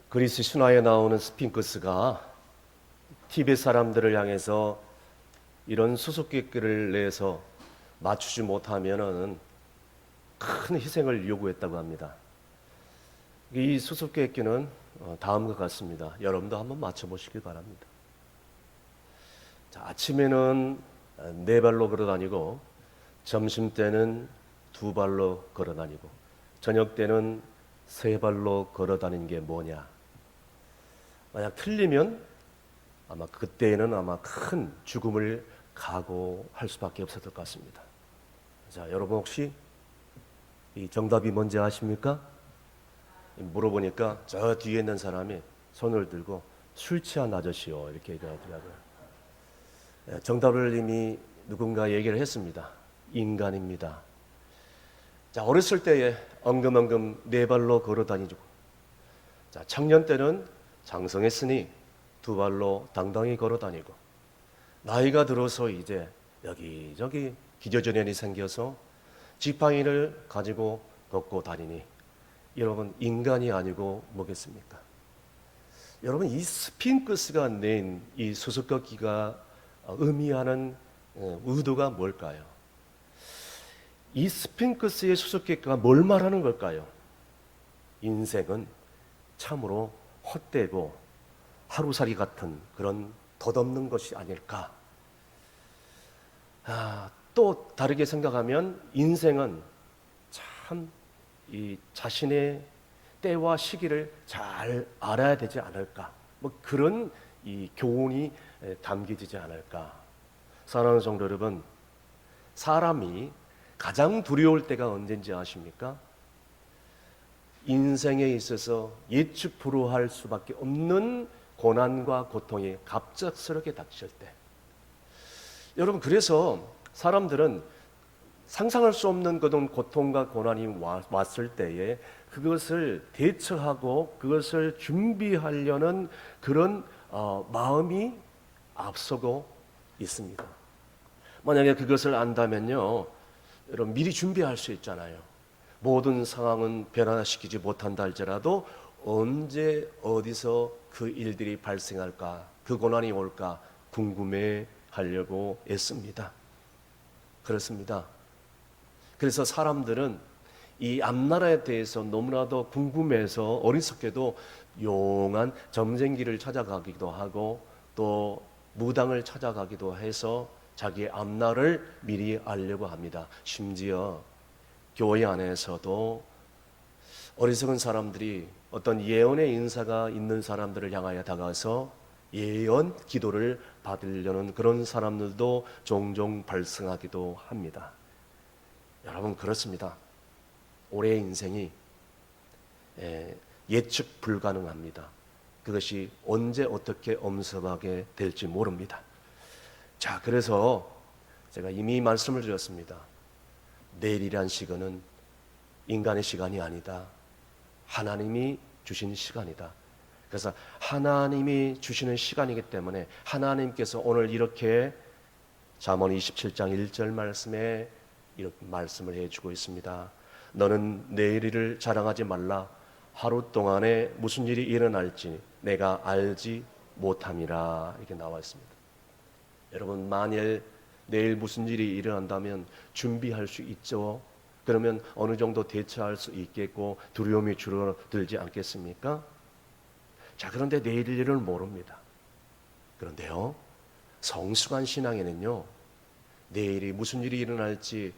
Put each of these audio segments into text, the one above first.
그리스 신화에 나오는 스핑크스가 티베트 사람들을 향해서 이런 수수께끼를 내서 맞추지 못하면은 큰 희생을 요구했다고 합니다. 이 수수께끼는 다음과 같습니다. 여러분도 한번 맞춰보시길 바랍니다. 자, 아침에는 네 발로 걸어 다니고, 점심 때는 두 발로 걸어 다니고, 저녁 때는 세 발로 걸어 다니는 게 뭐냐? 만약 틀리면 아마 그때에는 아마 큰 죽음을 각오할 수밖에 없었을 것 같습니다. 자, 여러분 혹시 이 정답이 뭔지 아십니까? 물어보니까 저 뒤에 있는 사람이 손을 들고 술 취한 아저씨요 이렇게 얘기하더라고요. 정답을 이미 누군가 얘기를 했습니다. 인간입니다. 자, 어렸을 때에 엉금엉금 네 발로 걸어 다니고, 자, 청년 때는 장성했으니 두 발로 당당히 걸어 다니고, 나이가 들어서 이제 여기저기 기저질환이 생겨서 지팡이를 가지고 걷고 다니니, 여러분 인간이 아니고 뭐겠습니까? 여러분 이 스핑크스가 낸 이 수수께끼가 의미하는 의도가 뭘까요? 이 스핑크스의 수수께끼가 뭘 말하는 걸까요? 인생은 참으로 헛되고 하루살이 같은 그런 덧없는 것이 아닐까. 또 다르게 생각하면 인생은 참 이 자신의 때와 시기를 잘 알아야 되지 않을까. 뭐 그런 이 교훈이 담겨지지 않을까. 사랑하는 성도 여러분, 사람이 가장 두려울 때가 언제인지 아십니까? 인생에 있어서 예측 불허할 수밖에 없는 고난과 고통이 갑작스럽게 닥칠 때. 여러분, 그래서 사람들은 상상할 수 없는 그런 고통과 고난이 왔을 때에 그것을 대처하고 그것을 준비하려는 그런 마음이 앞서고 있습니다. 만약에 그것을 안다면요, 여러분 미리 준비할 수 있잖아요. 모든 상황은 변화시키지 못한다 할지라도 언제 어디서 그 일들이 발생할까, 그 고난이 올까 궁금해 하려고 애씁니다. 그렇습니다. 그래서 사람들은 이 앞나라에 대해서 너무나도 궁금해서 어리석게도 용한 점쟁이를 찾아가기도 하고 또 무당을 찾아가기도 해서 자기의 앞날을 미리 알려고 합니다. 심지어 교회 안에서도 어리석은 사람들이 어떤 예언의 인사가 있는 사람들을 향하여 다가서 예언 기도를 받으려는 그런 사람들도 종종 발생하기도 합니다. 여러분 그렇습니다. 올해의 인생이 예측 불가능합니다. 그것이 언제 어떻게 엄습하게 될지 모릅니다. 자, 그래서 제가 이미 말씀을 드렸습니다. 내일이란 시간은 인간의 시간이 아니다. 하나님이 주신 시간이다. 그래서 하나님이 주시는 시간이기 때문에 하나님께서 오늘 이렇게 잠언 27장 1절 말씀에 이렇게 말씀을 해주고 있습니다. 너는 내일 일을 자랑하지 말라. 하루 동안에 무슨 일이 일어날지 내가 알지 못함이라. 이렇게 나와 있습니다. 여러분 만일 내일 무슨 일이 일어난다면 준비할 수 있죠. 그러면 어느 정도 대처할 수 있겠고 두려움이 줄어들지 않겠습니까? 자, 그런데 내일 일을 모릅니다. 그런데요, 성숙한 신앙에는요, 내일이 무슨 일이 일어날지,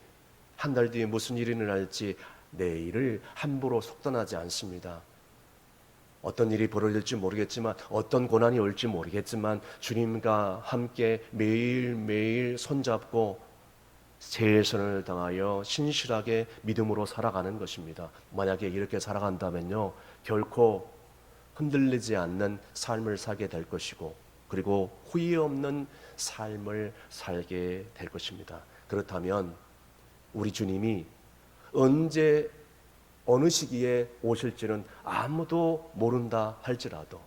한 달 뒤에 무슨 일이 일어날지 내일을 함부로 속단하지 않습니다. 어떤 일이 벌어질지 모르겠지만, 어떤 고난이 올지 모르겠지만 주님과 함께 매일매일 손잡고 최선을 다하여 신실하게 믿음으로 살아가는 것입니다. 만약에 이렇게 살아간다면요, 결코 흔들리지 않는 삶을 살게 될 것이고, 그리고 후회 없는 삶을 살게 될 것입니다. 그렇다면 우리 주님이 언제 어느 시기에 오실지는 아무도 모른다 할지라도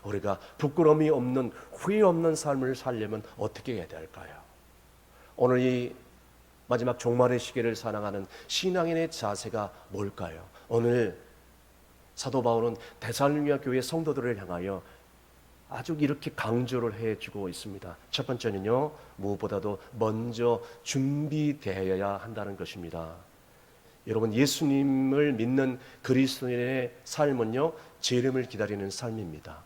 우리가 부끄러움이 없는 후회 없는 삶을 살려면 어떻게 해야 될까요? 오늘 이 마지막 종말의 시기를 사랑하는 신앙인의 자세가 뭘까요? 오늘 사도 바울은 데살로니가 교회 성도들을 향하여 아주 이렇게 강조를 해주고 있습니다. 첫 번째는요, 무엇보다도 먼저 준비되어야 한다는 것입니다. 여러분, 예수님을 믿는 그리스도인의 삶은요, 재림을 기다리는 삶입니다.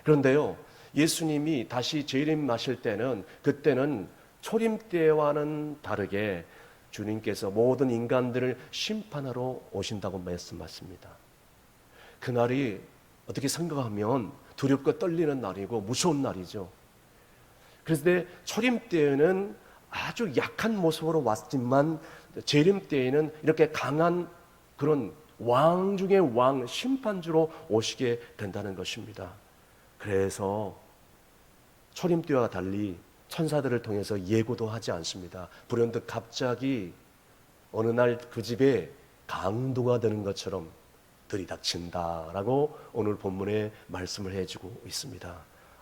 그런데요, 예수님이 다시 재림하실 때는, 그때는 초림 때와는 다르게 주님께서 모든 인간들을 심판하러 오신다고 말씀하십니다. 그날이 어떻게 생각하면 두렵고 떨리는 날이고 무서운 날이죠. 그래서 초림 때에는 아주 약한 모습으로 왔지만 재림 때에는 이렇게 강한 그런 왕 중의 왕, 심판주로 오시게 된다는 것입니다. 그래서 초림 때와 달리 천사들을 통해서 예고도 하지 않습니다. 불현듯 갑자기 어느 날 그 집에 강도가 되는 것처럼 들이닥친다라고 오늘 본문에 말씀을 해주고 있습니다.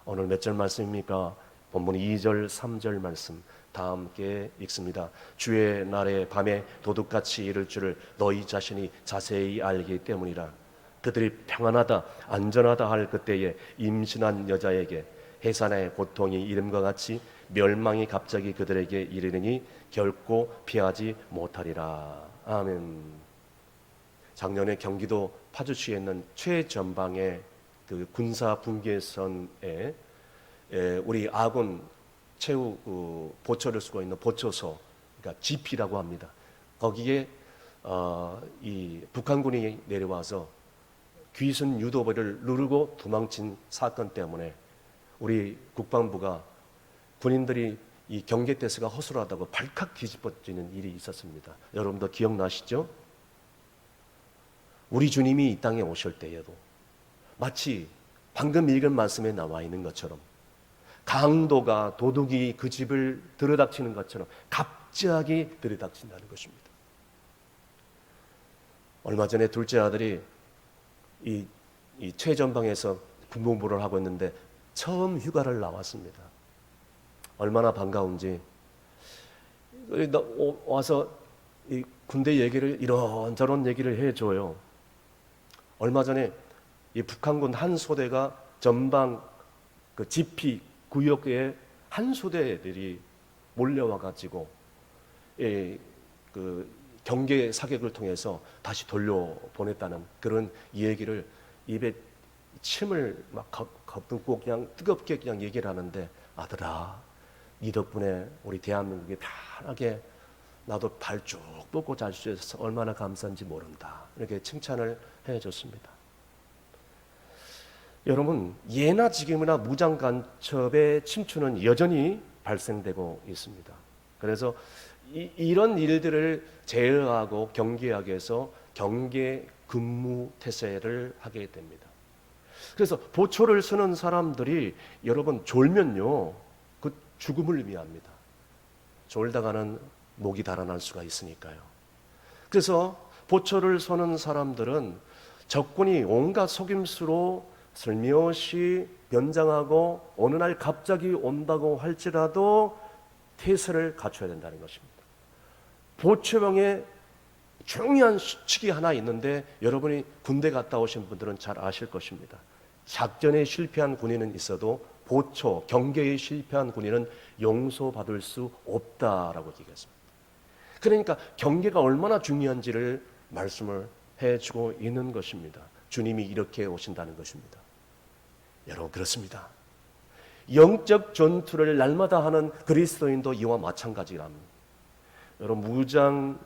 오늘 몇 절 말씀입니까? 본문 2절, 3절 말씀 다 함께 읽습니다. 주의 날에 밤에 도둑같이 이를 줄을 너희 자신이 자세히 알기 때문이라. 그들이 평안하다 안전하다 할 그때에 임신한 여자에게 해산의 고통이 이름과 같이 멸망이 갑자기 그들에게 이르느니 결코 피하지 못하리라. 아멘. 작년에 경기도 파주시에 있는 최전방의 그 군사 분계선에 우리 아군 최후 보초를 쓰고 있는 보초소, 그러니까 GP라고 합니다. 거기에 이 북한군이 내려와서 귀순 유도벌을 누르고 도망친 사건 때문에 우리 국방부가 군인들이 이 경계태세가 허술하다고 발칵 뒤집어지는 일이 있었습니다. 여러분도 기억나시죠? 우리 주님이 이 땅에 오실 때에도 마치 방금 읽은 말씀에 나와 있는 것처럼 강도가 도둑이 그 집을 들이닥치는 것처럼 갑자기 들이닥친다는 것입니다. 얼마 전에 둘째 아들이 이 최전방에서 군복무를 하고 있는데 처음 휴가를 나왔습니다. 얼마나 반가운지 와서 이 군대 얘기를 이런저런 얘기를 해줘요. 얼마 전에 이 북한군 한 소대가 전방 그 GP 구역에 한 소대들이 몰려와 가지고 그 경계 사격을 통해서 다시 돌려보냈다는 그런 얘기를 입에 침을 막 거듭고 그냥 뜨겁게 그냥 얘기를 하는데, 아들아, 네 덕분에 우리 대한민국이 편하게 나도 발 쭉 뻗고 잘 수 있어서 얼마나 감사한지 모른다. 이렇게 칭찬을 해줬습니다. 여러분, 예나 지금이나 무장 간첩의 침투는 여전히 발생되고 있습니다. 그래서 이런 일들을 제어하고 경계하기 위해서 경계 근무 태세를 하게 됩니다. 그래서 보초를 서는 사람들이 여러분 졸면요, 그 죽음을 의미합니다. 졸다가는 목이 달아날 수가 있으니까요. 그래서 보초를 서는 사람들은 적군이 온갖 속임수로 슬며시 변장하고 어느 날 갑자기 온다고 할지라도 태세를 갖춰야 된다는 것입니다. 보초병에 중요한 수칙이 하나 있는데 여러분이 군대 갔다 오신 분들은 잘 아실 것입니다. 작전에 실패한 군인은 있어도 보초, 경계에 실패한 군인은 용서받을 수 없다라고 얘기했습니다. 그러니까 경계가 얼마나 중요한지를 말씀을 해주고 있는 것입니다. 주님이 이렇게 오신다는 것입니다. 여러분, 그렇습니다. 영적 전투를 날마다 하는 그리스도인도 이와 마찬가지랍니다. 여러분, 무장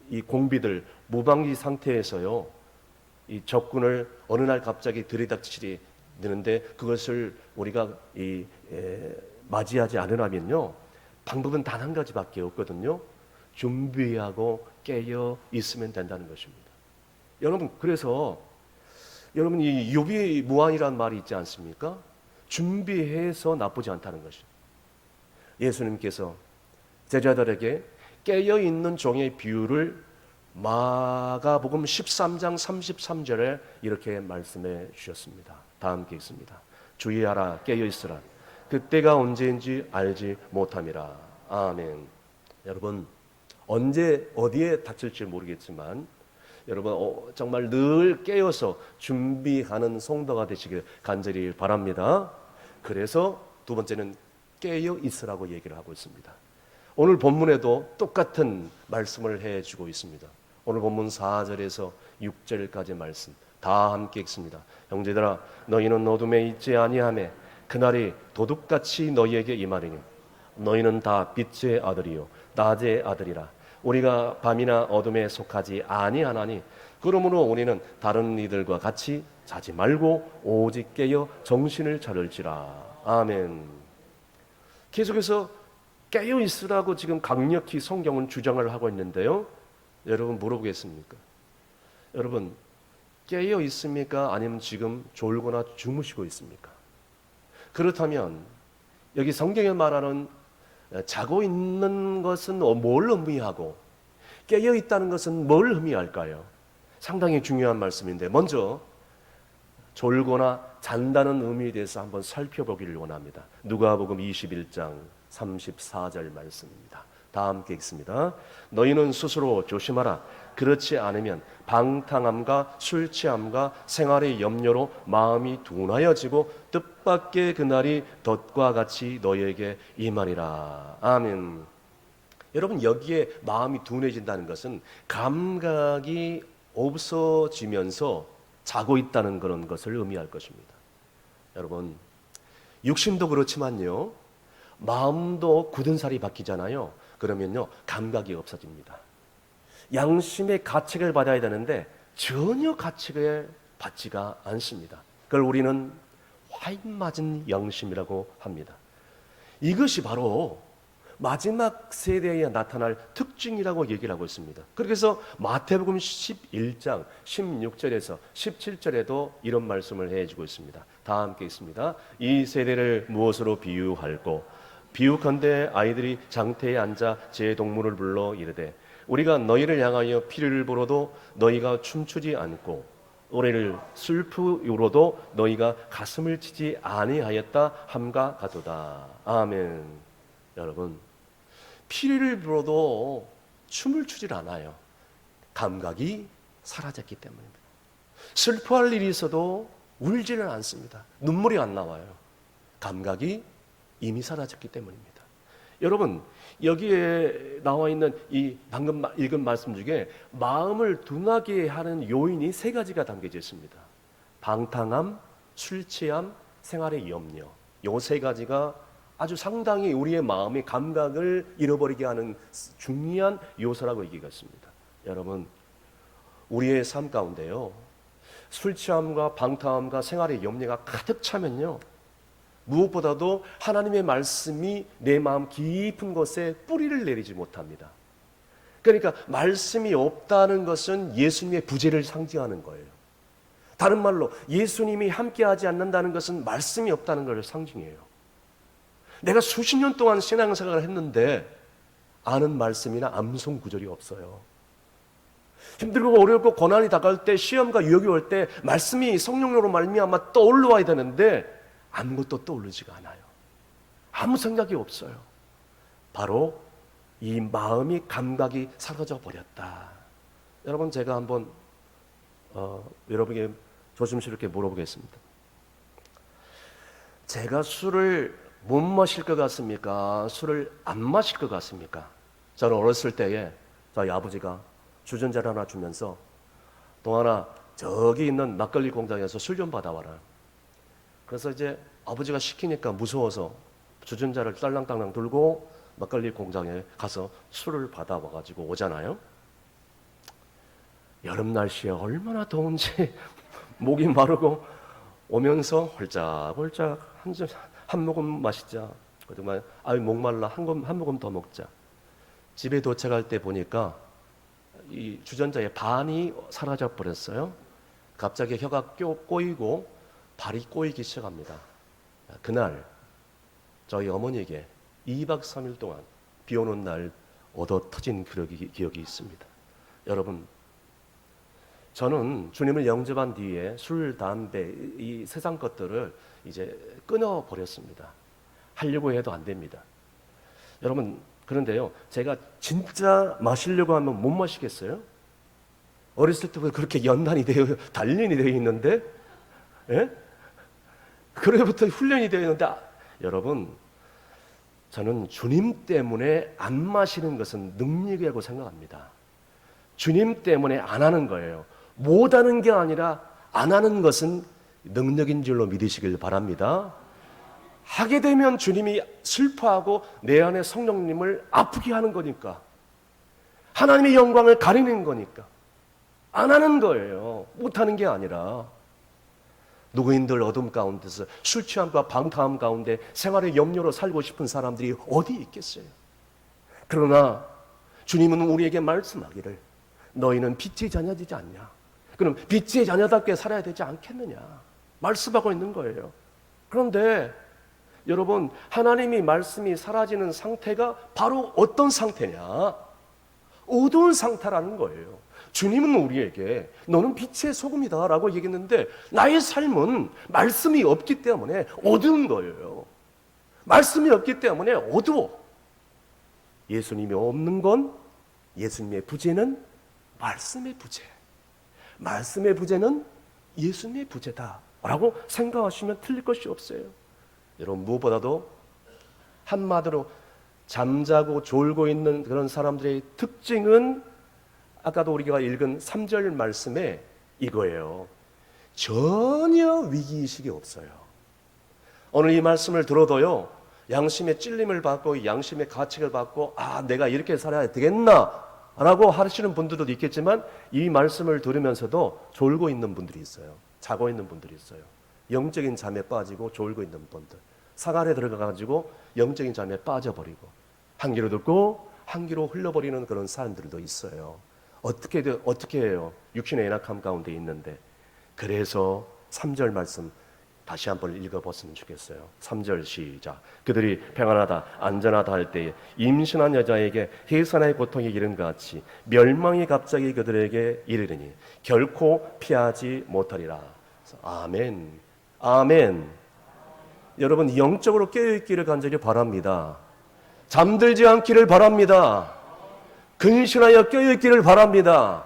이 공비들 무방비 상태에서요, 이 적군을 어느 날 갑자기 들이닥치게 되는데 그것을 우리가 맞이하지 않으려면요, 방법은 단 한 가지밖에 없거든요. 준비하고 깨어 있으면 된다는 것입니다. 여러분, 그래서 여러분, 이 유비무환이라는 말이 있지 않습니까? 준비해서 나쁘지 않다는 것입니다. 예수님께서 제자들에게 깨어있는 종의 비유를 마가복음 13장 33절에 이렇게 말씀해 주셨습니다. 다 함께 읽습니다. 주의하라, 깨어있으라. 그때가 언제인지 알지 못함이라. 아멘. 여러분, 언제 어디에 닥칠지 모르겠지만 여러분 정말 늘 깨어서 준비하는 성도가 되시길 간절히 바랍니다. 그래서 두 번째는 깨어 있으라고 얘기를 하고 있습니다. 오늘 본문에도 똑같은 말씀을 해주고 있습니다. 오늘 본문 4절에서 6절까지 말씀 다 함께 읽습니다. 형제들아 너희는 어둠에 있지 아니하매 그날이 도둑같이 너희에게 임하리니 너희는 다 빛의 아들이요 낮의 아들이라. 우리가 밤이나 어둠에 속하지 아니하나니 그러므로 우리는 다른 이들과 같이 자지 말고 오직 깨어 정신을 차릴지라. 아멘. 계속해서 깨어 있으라고 지금 강력히 성경은 주장을 하고 있는데요. 여러분 물어보겠습니까? 여러분 깨어 있습니까? 아니면 지금 졸거나 주무시고 있습니까? 그렇다면 여기 성경에 말하는 자고 있는 것은 뭘 의미하고 깨어 있다는 것은 뭘 의미할까요? 상당히 중요한 말씀인데 먼저 졸거나 잔다는 의미에 대해서 한번 살펴보기를 원합니다. 누가복음 21장 34절 말씀입니다. 다 함께 읽습니다. 너희는 스스로 조심하라. 그렇지 않으면 방탕함과 술 취함과 생활의 염려로 마음이 둔하여지고 뜻밖의 그날이 덫과 같이 너희에게 임하리라. 아멘. 여러분 여기에 마음이 둔해진다는 것은 감각이 없어지면서 자고 있다는 그런 것을 의미할 것입니다. 여러분 육신도 그렇지만요 마음도 굳은 살이 바뀌잖아요. 그러면요 감각이 없어집니다. 양심의 가책을 받아야 되는데 전혀 가책을 받지가 않습니다. 그걸 우리는 화인 맞은 양심이라고 합니다. 이것이 바로 마지막 세대에 나타날 특징이라고 얘기를 하고 있습니다. 그래서 마태복음 11장 16절에서 17절에도 이런 말씀을 해주고 있습니다. 다 함께 있습니다. 이 세대를 무엇으로 비유할꼬? 비유컨대 아이들이 장태에 앉아 제 동물을 불러 이르되 우리가 너희를 향하여 피를 불어도 너희가 춤추지 않고 노래를 슬프로도 너희가 가슴을 치지 아니하였다 함과 같도다. 아멘. 여러분 피를 불어도 춤을 추질 않아요. 감각이 사라졌기 때문입니다. 슬퍼할 일이 있어도 울지는 않습니다. 눈물이 안 나와요. 감각이 이미 사라졌기 때문입니다. 여러분 여기에 나와 있는 이 방금 읽은 말씀 중에 마음을 둔하게 하는 요인이 세 가지가 담겨져 있습니다. 방탕함, 술 취함, 생활의 염려. 요 세 가지가 아주 상당히 우리의 마음의 감각을 잃어버리게 하는 중요한 요소라고 얘기했습니다. 여러분 우리의 삶 가운데요 술 취함과 방탕함과 생활의 염려가 가득 차면요 무엇보다도 하나님의 말씀이 내 마음 깊은 곳에 뿌리를 내리지 못합니다. 그러니까 말씀이 없다는 것은 예수님의 부재를 상징하는 거예요. 다른 말로 예수님이 함께하지 않는다는 것은 말씀이 없다는 것을 상징해요. 내가 수십 년 동안 신앙생활을 했는데 아는 말씀이나 암송 구절이 없어요. 힘들고 어렵고 고난이 다가올 때 시험과 유혹이 올 때 말씀이 성령으로 말미암아 떠올라와야 되는데 아무것도 떠오르지가 않아요. 아무 생각이 없어요. 바로 이 마음이 감각이 사라져 버렸다. 여러분 제가 한번 여러분에게 조심스럽게 물어보겠습니다. 제가 술을 못 마실 것 같습니까? 술을 안 마실 것 같습니까? 저는 어렸을 때에 저희 아버지가 주전자를 하나 주면서 동안아 저기 있는 막걸리 공장에서 술 좀 받아와라. 그래서 이제 아버지가 시키니까 무서워서 주전자를 딸랑딸랑 들고 막걸리 공장에 가서 술을 받아와가지고 오잖아요. 여름 날씨에 얼마나 더운지 목이 마르고 오면서 홀짝홀짝 한 모금 마시자. 그동안 아유 목말라 한 모금 더 먹자. 집에 도착할 때 보니까 이 주전자의 반이 사라져 버렸어요. 갑자기 혀가 꼬이고 발이 꼬이기 시작합니다. 그날 저희 어머니에게 2박 3일 동안 비 오는 날 얻어 터진 기억이 있습니다. 여러분 저는 주님을 영접한 뒤에 술, 담배, 이 세상 것들을 이제 끊어버렸습니다. 하려고 해도 안 됩니다. 여러분 그런데요 제가 진짜 마시려고 하면 못 마시겠어요? 어렸을 때부터 그렇게 연단이 되어 단련이 되어 있는데, 예? 그래부터 훈련이 되어 있는데, 여러분, 저는 주님 때문에 안 마시는 것은 능력이라고 생각합니다. 주님 때문에 안 하는 거예요. 못하는 게 아니라 안 하는 것은 능력인 줄로 믿으시길 바랍니다. 하게 되면 주님이 슬퍼하고 내 안에 성령님을 아프게 하는 거니까, 하나님의 영광을 가리는 거니까 안 하는 거예요. 못하는 게 아니라. 누구인들 어둠 가운데서 술 취함과 방탕함 가운데 생활의 염려로 살고 싶은 사람들이 어디 있겠어요? 그러나 주님은 우리에게 말씀하기를 너희는 빛의 자녀되지 않냐? 그럼 빛의 자녀답게 살아야 되지 않겠느냐? 말씀하고 있는 거예요. 그런데 여러분, 하나님이 말씀이 사라지는 상태가 바로 어떤 상태냐? 어두운 상태라는 거예요. 주님은 우리에게 너는 빛의 소금이다 라고 얘기했는데 나의 삶은 말씀이 없기 때문에 어두운 거예요. 말씀이 없기 때문에 어두워. 예수님이 없는 건 예수님의 부재는 말씀의 부재, 말씀의 부재는 예수님의 부재다 라고 생각하시면 틀릴 것이 없어요. 여러분, 무엇보다도 한마디로 잠자고 졸고 있는 그런 사람들의 특징은 아까도 우리가 읽은 3절 말씀에 이거예요. 전혀 위기의식이 없어요. 오늘 이 말씀을 들어도요, 양심의 찔림을 받고 양심의 가책을 받고 내가 이렇게 살아야 되겠나 라고 하시는 분들도 있겠지만 이 말씀을 들으면서도 졸고 있는 분들이 있어요. 자고 있는 분들이 있어요. 영적인 잠에 빠지고 졸고 있는 분들, 사간에 들어가가지고 영적인 잠에 빠져버리고 한 귀로 듣고 한 귀로 흘러버리는 그런 사람들도 있어요. 어떻게 해요? 육신의 연약함 가운데 있는데. 그래서 3절 말씀 다시 한번 읽어봤으면 좋겠어요. 3절 시작. 그들이 평안하다 안전하다 할 때에 임신한 여자에게 해산의 고통이 이른 것 같이 멸망이 갑자기 그들에게 이르리니 결코 피하지 못하리라. 아멘. 아멘. 여러분, 영적으로 깨어있기를 간절히 바랍니다. 잠들지 않기를 바랍니다. 근신하여 깨어있기를 바랍니다.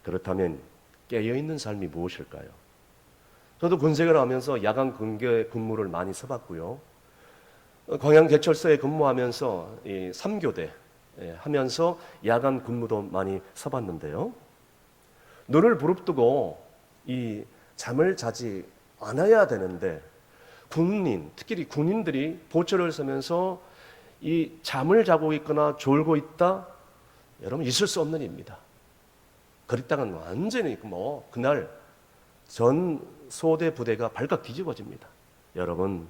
그렇다면 깨어있는 삶이 무엇일까요? 저도 군생활을 하면서 야간 근무를 많이 써봤고요. 광양개철소에 근무하면서 이 3교대 하면서 야간 근무도 많이 써봤는데요. 눈을 부릅뜨고 이 잠을 자지 않아야 되는데 특히 군인들이 보초를 서면서 이 잠을 자고 있거나 졸고 있다, 여러분 있을 수 없는 일입니다. 그랬다간 완전히 그날 전 소대 부대가 발칵 뒤집어집니다. 여러분,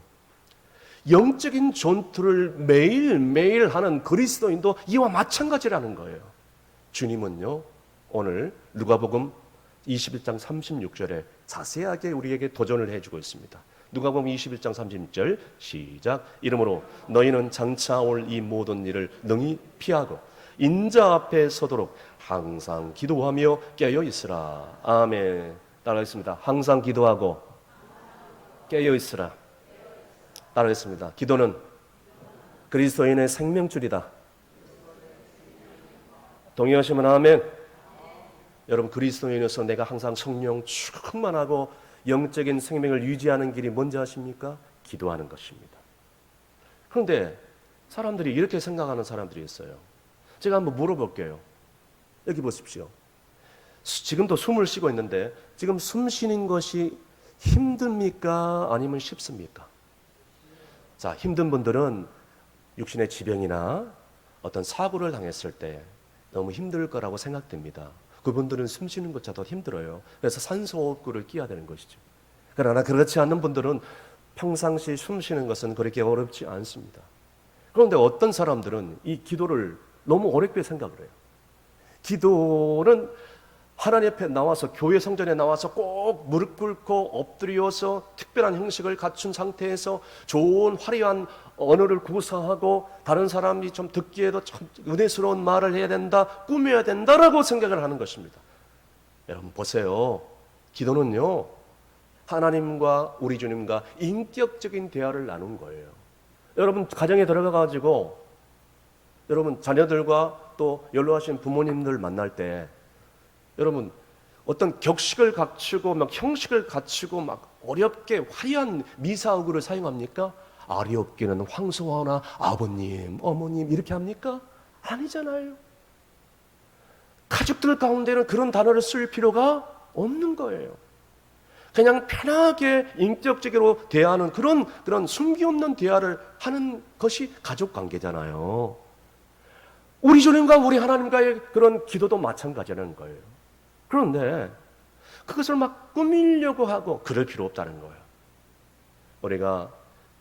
영적인 전투를 매일매일 하는 그리스도인도 이와 마찬가지라는 거예요. 주님은요, 오늘 누가복음 21장 36절에 자세하게 우리에게 도전을 해주고 있습니다. 누가복음 21장 36절 시작. 이러므로 너희는 장차 올 이 모든 일을 능히 피하고 인자 앞에 서도록 항상 기도하며 깨어 있으라. 아멘. 따라하겠습니다. 항상 기도하고 깨어 있으라. 따라하겠습니다. 기도는 그리스도인의 생명줄이다. 동의하시면 아멘. 여러분, 그리스도인으로서 내가 항상 성령 충만하고 영적인 생명을 유지하는 길이 뭔지 아십니까? 기도하는 것입니다. 그런데 사람들이 이렇게 생각하는 사람들이 있어요. 제가 한번 물어볼게요. 여기 보십시오. 지금도 숨을 쉬고 있는데 지금 숨 쉬는 것이 힘듭니까? 아니면 쉽습니까? 자, 힘든 분들은 육신의 지병이나 어떤 사고를 당했을 때 너무 힘들 거라고 생각됩니다. 그분들은 숨 쉬는 것조차도 힘들어요. 그래서 산소호흡구를 끼워야 되는 것이죠. 그러나 그렇지 않은 분들은 평상시 숨 쉬는 것은 그렇게 어렵지 않습니다. 그런데 어떤 사람들은 이 기도를 너무 어렵게 생각을 해요. 기도는 하나님 앞에 나와서, 교회 성전에 나와서 꼭 무릎 꿇고 엎드려서 특별한 형식을 갖춘 상태에서 좋은 화려한 언어를 구사하고 다른 사람이 좀 듣기에도 참 은혜스러운 말을 해야 된다, 꾸며야 된다라고 생각을 하는 것입니다. 여러분 보세요. 기도는요, 하나님과 우리 주님과 인격적인 대화를 나눈 거예요. 여러분 가정에 들어가가지고 여러분 자녀들과 또 연로하신 부모님들 만날 때 여러분, 어떤 격식을 갖추고 막 형식을 갖추고 막 어렵게 화려한 미사역을 사용합니까? 아리없게는 황소하나 아버님, 어머님 이렇게 합니까? 아니잖아요. 가족들 가운데는 그런 단어를 쓸 필요가 없는 거예요. 그냥 편하게 인격적으로 대하는 그런 숨기 없는 대화를 하는 것이 가족 관계잖아요. 우리 주님과 우리 하나님과의 그런 기도도 마찬가지라는 거예요. 그런데 그것을 막 꾸미려고 하고 그럴 필요 없다는 거예요. 우리가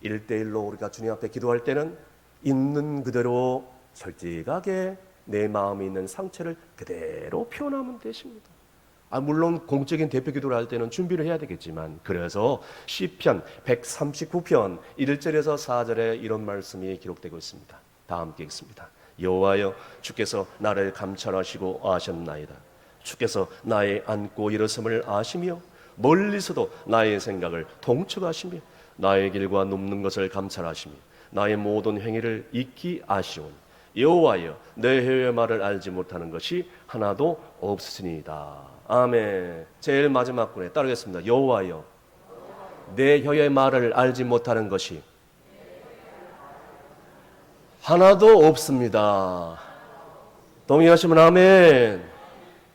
1대1로 우리가 주님 앞에 기도할 때는 있는 그대로 솔직하게 내 마음에 있는 상처를 그대로 표현하면 되십니다. 물론 공적인 대표 기도를 할 때는 준비를 해야 되겠지만, 그래서 시편 139편 1절에서 4절에 이런 말씀이 기록되고 있습니다. 다 함께 읽습니다. 여호와여, 주께서 나를 감찰하시고 아셨나이다. 주께서 나의 앉고 일어섬을 아시며 멀리서도 나의 생각을 통촉하시며 나의 길과 눕는 것을 감찰하시며 나의 모든 행위를 익히 아시오니 여호와여, 내 혀의 말을 알지 못하는 것이 하나도 없으니이다. 아멘. 제일 마지막 군에 따르겠습니다. 여호와여, 내 혀의 말을 알지 못하는 것이 하나도 없습니다. 동의하시면 아멘.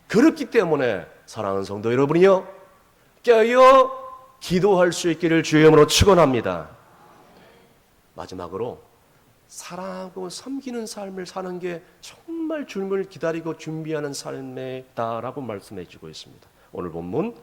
그렇기 때문에 사랑하는 성도 여러분이요, 깨어 기도할 수 있기를 주의 이름으로 축원합니다. 마지막으로 사랑하고 섬기는 삶을 사는 게 정말 주님을 기다리고 준비하는 삶이다라고 말씀해 주고 있습니다. 오늘 본문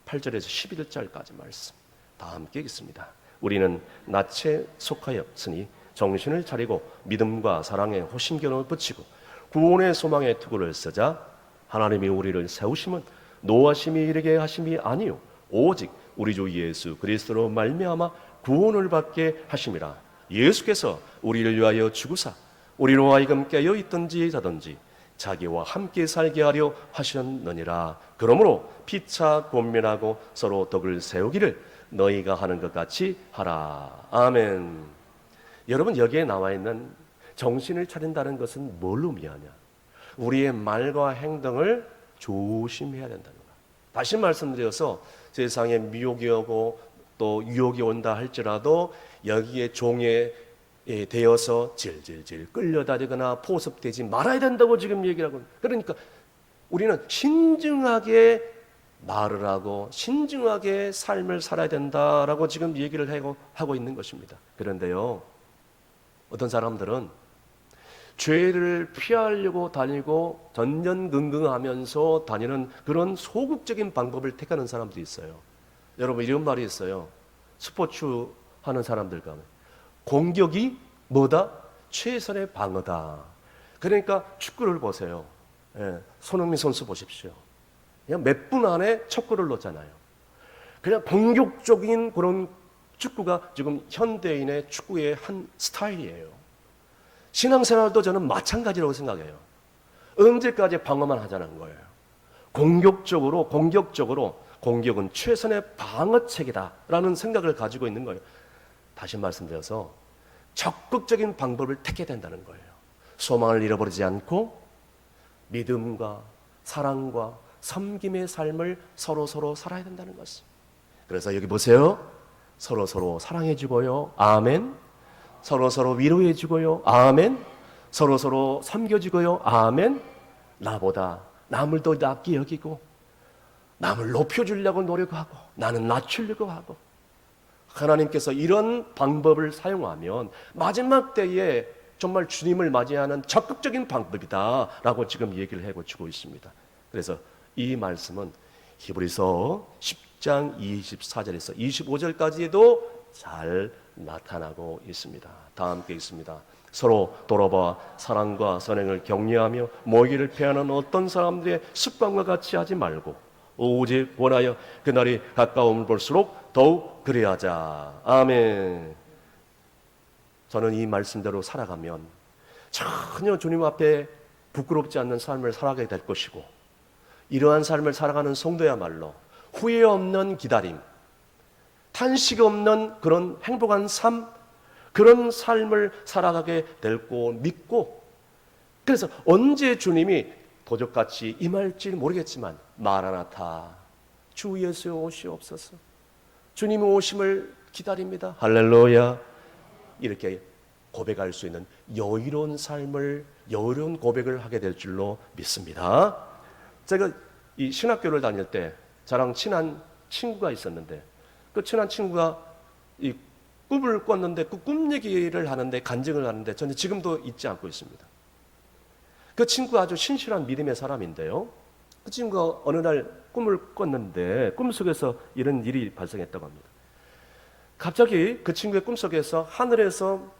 8절에서 11절까지 말씀 다 함께 읽습니다. 우리는 낯에 속하였으니 정신을 차리고 믿음과 사랑에 호심경을 붙이고 구원의 소망의 투구를 쓰자. 하나님이 우리를 세우심은 노하심이 이르게 하심이 아니요 오직 우리 주 예수 그리스도로 말미암아 구원을 받게 하심이라. 예수께서 우리를 위하여 죽으사 우리로 하여금 깨어 있든지 자든지 자기와 함께 살게 하려 하셨느니라. 그러므로 피차 권면하고 서로 덕을 세우기를 너희가 하는 것 같이 하라. 아멘. 여러분, 여기에 나와 있는 정신을 차린다는 것은 뭘 의미하냐? 우리의 말과 행동을 조심해야 된다는 거야. 다시 말씀드려서 세상에 미혹이 오고 또 유혹이 온다 할지라도 여기에 종에 되어서 질질질 끌려다니거나 포섭되지 말아야 된다고 지금 얘기를 하고, 그러니까 우리는 신중하게 말을 하고 신중하게 삶을 살아야 된다라고 지금 얘기를 하고 있는 것입니다. 그런데요, 어떤 사람들은 죄를 피하려고 다니고 전전긍긍하면서 다니는 그런 소극적인 방법을 택하는 사람들이 있어요. 여러분, 이런 말이 있어요. 스포츠 하는 사람들 가면 공격이 뭐다? 최선의 방어다. 그러니까 축구를 보세요. 손흥민 선수 보십시오. 그냥 몇 분 안에 첫 골을 넣잖아요. 그냥 공격적인 그런 축구가 지금 현대인의 축구의 한 스타일이에요. 신앙생활도 저는 마찬가지라고 생각해요. 언제까지 방어만 하자는 거예요. 공격적으로 공격은 최선의 방어책이다라는 생각을 가지고 있는 거예요. 다시 말씀드려서 적극적인 방법을 택해야 된다는 거예요. 소망을 잃어버리지 않고 믿음과 사랑과 섬김의 삶을 서로 살아야 된다는 것입니다. 그래서 여기 보세요. 서로 사랑해주고요. 아멘. 서로 위로해주고요. 아멘. 서로 섬겨주고요. 아멘. 나보다 남을 더 낮게 여기고 남을 높여주려고 노력하고 나는 낮추려고 하고, 하나님께서 이런 방법을 사용하면 마지막 때에 정말 주님을 맞이하는 적극적인 방법이다라고 지금 얘기를 해주고 있습니다. 그래서 이 말씀은 히브리서 10장 24절에서 25절까지도 잘 나타나고 있습니다. 다 함께 있습니다. 서로 돌아봐 사랑과 선행을 격려하며 모이기를 피하는 어떤 사람들의 습관과 같이 하지 말고 오직 원하여 그날이 가까움을 볼수록 더욱 그리하자. 아멘. 저는 이 말씀대로 살아가면 전혀 주님 앞에 부끄럽지 않는 삶을 살아가게 될 것이고, 이러한 삶을 살아가는 성도야말로 후회 없는 기다림, 탄식 없는 그런 행복한 삶, 그런 삶을 살아가게 될 거 믿고, 그래서 언제 주님이 도적같이 임할지 모르겠지만 마라나타, 주 예수여 오시옵소서. 주님의 오심을 기다립니다. 할렐루야. 이렇게 고백할 수 있는 여유로운 삶을, 여유로운 고백을 하게 될 줄로 믿습니다. 제가 이 신학교를 다닐 때 저랑 친한 친구가 있었는데, 그 친한 친구가 이 꿈을 꿨는데 그 꿈 얘기를 하는데, 간증을 하는데 저는 지금도 잊지 않고 있습니다. 그 친구가 아주 신실한 믿음의 사람인데요, 그 친구가 어느 날 꿈을 꿨는데 꿈속에서 이런 일이 발생했다고 합니다. 갑자기 그 친구의 꿈속에서 하늘에서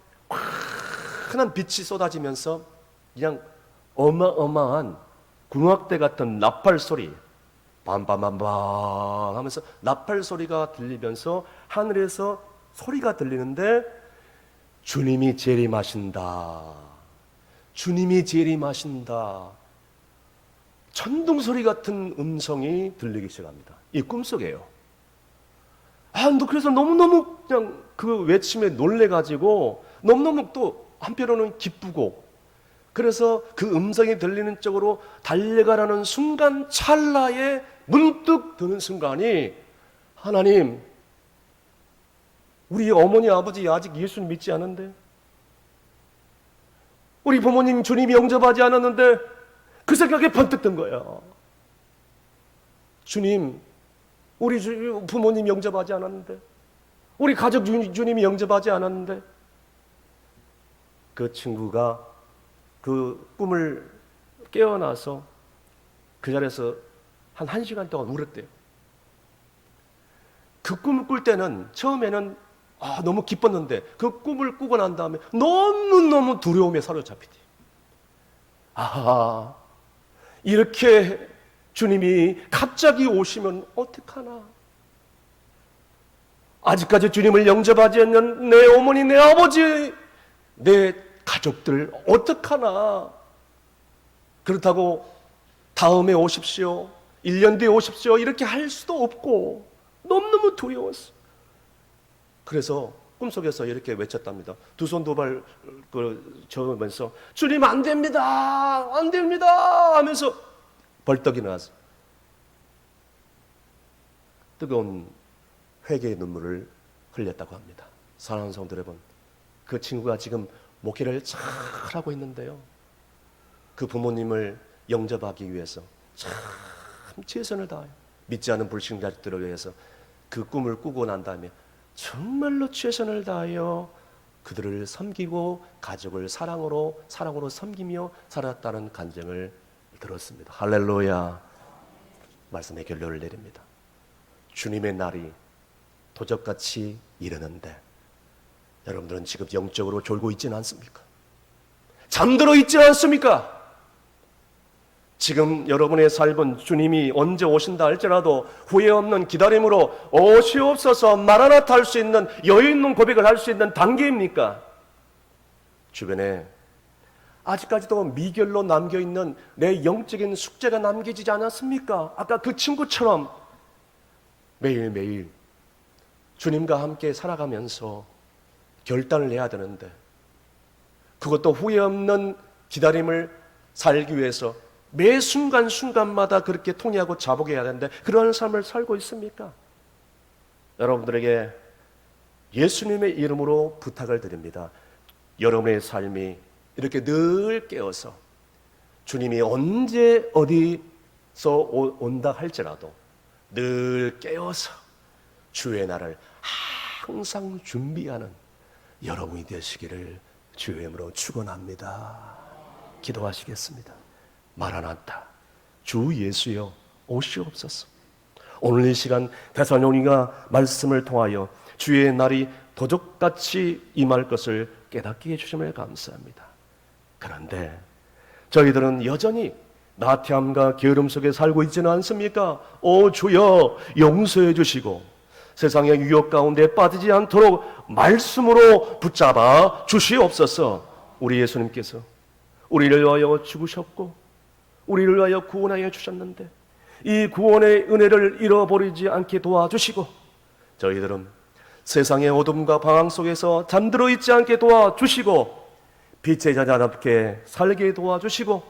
환한 빛이 쏟아지면서 그냥 어마어마한 군악대 같은 나팔 소리, 밤밤밤밤 하면서 나팔 소리가 들리면서 하늘에서 소리가 들리는데, 주님이 재림하신다, 주님이 재림하신다, 천둥 소리 같은 음성이 들리기 시작합니다. 이 꿈속에요. 그래서 너무너무 그냥 그 외침에 놀래가지고 너무너무 또 한편으로는 기쁘고, 그래서 그 음성이 들리는 쪽으로 달려가라는 순간, 찰나에 문득 드는 순간이, 하나님, 우리 어머니 아버지 아직 예수님 믿지 않은데, 우리 부모님 주님 영접하지 않았는데, 그 생각에 번뜩 든 거야. 주님, 우리 부모님 영접하지 않았는데, 우리 가족 주님이 영접하지 않았는데. 그 친구가 그 꿈을 깨어나서 그 자리에서 한 1시간 동안 울었대요. 그 꿈을 꿀 때는 처음에는 너무 기뻤는데, 그 꿈을 꾸고 난 다음에 너무너무 두려움에 사로잡히대요. 이렇게 주님이 갑자기 오시면 어떡하나? 아직까지 주님을 영접하지 않는 내 어머니, 내 아버지, 내 가족들 어떡하나? 그렇다고 다음에 오십시오, 1년 뒤에 오십시오 이렇게 할 수도 없고 너무너무 두려웠어. 그래서 꿈속에서 이렇게 외쳤답니다. 두 손 두 발 저으면서 주님 안 됩니다, 안 됩니다 하면서 벌떡 일어나서 뜨거운 회개의 눈물을 흘렸다고 합니다. 사랑하는 성도 여러분, 그 친구가 지금 목회를 잘 하고 있는데요, 그 부모님을 영접하기 위해서 참 최선을 다해요. 믿지 않은 불신자들을 위해서 그 꿈을 꾸고 난 다음에 정말로 최선을 다하여 그들을 섬기고 가족을 사랑으로 섬기며 살았다는 간증을 들었습니다. 할렐루야. 말씀의 결론을 내립니다. 주님의 날이 도적같이 이르는데, 여러분들은 지금 영적으로 졸고 있지는 않습니까? 잠들어 있지 않습니까? 지금 여러분의 삶은 주님이 언제 오신다 할지라도 후회 없는 기다림으로 오시옵소서 마라나타 할 수 있는, 여유 있는 고백을 할 수 있는 단계입니까? 주변에 아직까지도 미결로 남겨있는 내 영적인 숙제가 남겨지지 않았습니까? 아까 그 친구처럼 매일매일 주님과 함께 살아가면서 결단을 해야 되는데, 그것도 후회 없는 기다림을 살기 위해서 매 순간순간마다 그렇게 통회하고 자복해야 되는데, 그러한 삶을 살고 있습니까? 여러분들에게 예수님의 이름으로 부탁을 드립니다. 여러분의 삶이 이렇게 늘 깨어서 주님이 언제 어디서 온다 할지라도 늘 깨어서 주의 날을 항상 준비하는 여러분이 되시기를 주의 이름으로 축원합니다. 기도하시겠습니다. 마라나타, 주 예수여 오시옵소서. 오늘 이 시간 데살로니가 말씀을 통하여 주의 날이 도적같이 임할 것을 깨닫게 해주심을 감사합니다. 그런데 저희들은 여전히 나태함과 게으름 속에 살고 있지는 않습니까? 오 주여 용서해 주시고 세상의 유혹 가운데 빠지지 않도록 말씀으로 붙잡아 주시옵소서. 우리 예수님께서 우리를 위하여 죽으셨고 우리를 위하여 구원하여 주셨는데, 이 구원의 은혜를 잃어버리지 않게 도와주시고, 저희들은 세상의 어둠과 방황 속에서 잠들어 있지 않게 도와주시고, 빛의 자녀답게 살게 도와주시고,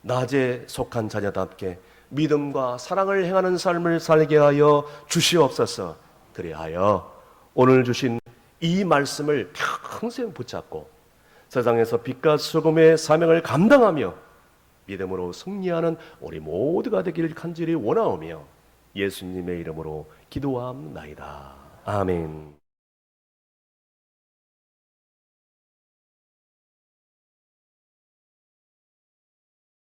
낮에 속한 자녀답게 믿음과 사랑을 행하는 삶을 살게 하여 주시옵소서. 그리하여 오늘 주신 이 말씀을 평생 붙잡고 세상에서 빛과 소금의 사명을 감당하며 믿음으로 승리하는 우리 모두가 되기를 간절히 원하오며 예수님의 이름으로 기도함나이다. 아멘.